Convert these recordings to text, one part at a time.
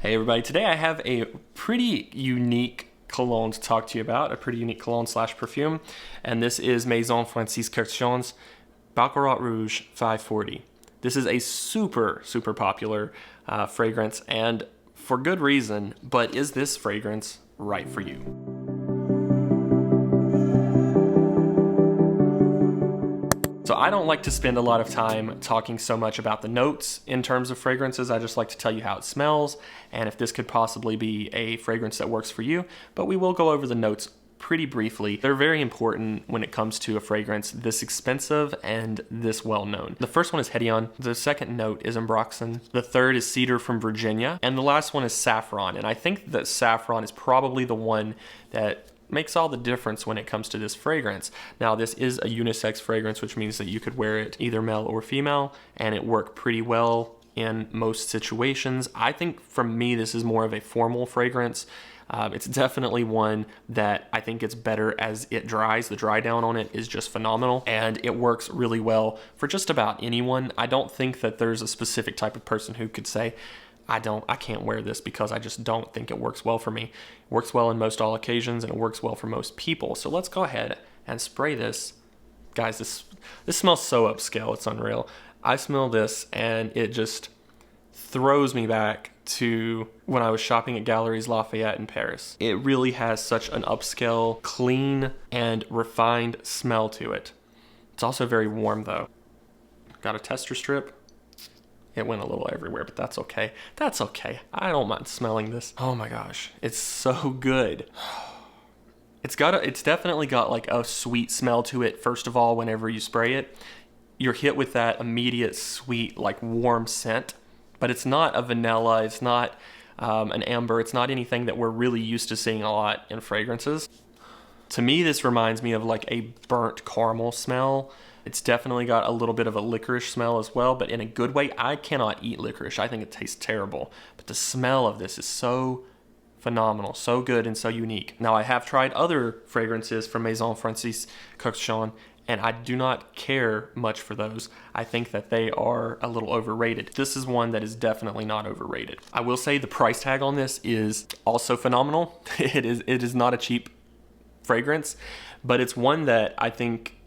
Hey everybody, today I have a pretty unique cologne to talk to you about, a pretty unique cologne slash perfume, and this is Maison Francis Kurkdjian's Baccarat Rouge 540. This is a super popular fragrance, and for good reason, but is this fragrance right for you? So I don't like to spend a lot of time talking so much about the notes in terms of fragrances. I just like to tell you how it smells and if this could possibly be a fragrance that works for you, but we will go over the notes pretty briefly. They're very important when it comes to a fragrance this expensive and this well-known. The first one is Hédion, the second note is ambroxan, the third is cedar from Virginia, and the last one is saffron. And I think that saffron is probably the one that makes all the difference when it comes to this fragrance. Now, this is a unisex fragrance, which means that you could wear it either male or female, and it worked pretty well in most situations. I think for me, this is more of a formal fragrance. It's definitely one that I think gets better as it dries. The dry down on it is just phenomenal, and it works really well for just about anyone. I don't think that there's a specific type of person who could say, I can't wear this because I just don't think it works well for me. It works well in most all occasions and it works well for most people. So let's go ahead and spray this. Guys, this smells so upscale, it's unreal. I smell this and it just throws me back to when I was shopping at Galeries Lafayette in Paris. It really has such an upscale, clean, and refined smell to it. It's also very warm though. Got a tester strip. It went a little everywhere, but that's okay. That's okay. I don't mind smelling this. Oh my gosh, it's so good. It's definitely got like a sweet smell to it. First of all, whenever you spray it, you're hit with that immediate sweet, like warm scent, but it's not a vanilla. It's not an amber. It's not anything that we're really used to seeing a lot in fragrances. To me, this reminds me of like a burnt caramel smell. It's definitely got a little bit of a licorice smell as well, but in a good way. I cannot eat licorice. I think it tastes terrible. But the smell of this is so phenomenal, so good, and so unique. Now, I have tried other fragrances from Maison Francis Kurkdjian, and I do not care much for those. I think that they are a little overrated. This is one that is definitely not overrated. I will say the price tag on this is also phenomenal. It is not a cheap fragrance, but it's one that I think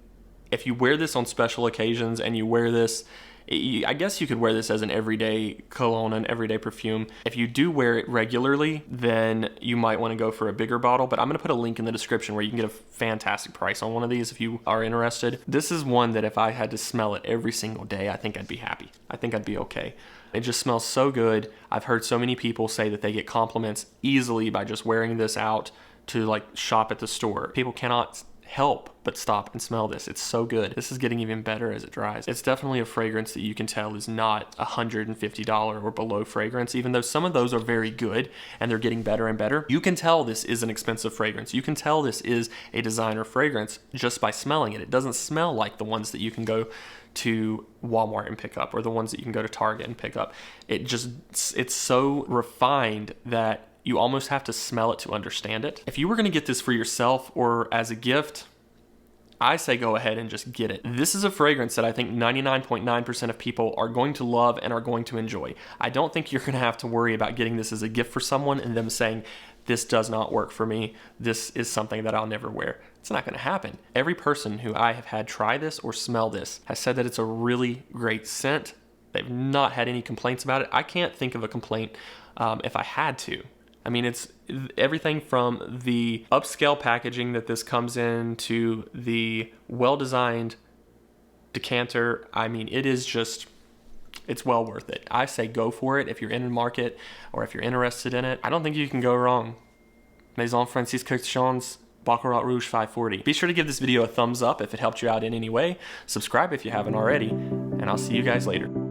if you wear this on special occasions and you wear this, I guess you could wear this as an everyday cologne, an everyday perfume. If you do wear it regularly, then you might want to go for a bigger bottle, but I'm going to put a link in the description where you can get a fantastic price on one of these if you are interested. This is one that if I had to smell it every single day, I think I'd be happy. I think I'd be okay. It just smells so good. I've heard so many people say that they get compliments easily by just wearing this out to like shop at the store. People cannot help but stop and smell this. It's so good. This is getting even better as it dries. It's definitely a fragrance that you can tell is not $150 or below fragrance, even though some of those are very good and they're getting better and better. You can tell this is an expensive fragrance. You can tell this is a designer fragrance just by smelling it. It doesn't smell like the ones that you can go to Walmart and pick up or the ones that you can go to Target and pick up. It's so refined that you almost have to smell it to understand it. If you were gonna get this for yourself or as a gift, I say go ahead and just get it. This is a fragrance that I think 99.9% of people are going to love and are going to enjoy. I don't think you're gonna have to worry about getting this as a gift for someone and them saying, this does not work for me. This is something that I'll never wear. It's not gonna happen. Every person who I have had try this or smell this has said that it's a really great scent. They've not had any complaints about it. I can't think of a complaint if I had to. I mean, it's everything from the upscale packaging that this comes in to the well-designed decanter. I mean, it's well worth it. I say go for it if you're in the market or if you're interested in it. I don't think you can go wrong. Maison Francis Kurkdjian's Baccarat Rouge 540. Be sure to give this video a thumbs up if it helped you out in any way. Subscribe if you haven't already, and I'll see you guys later.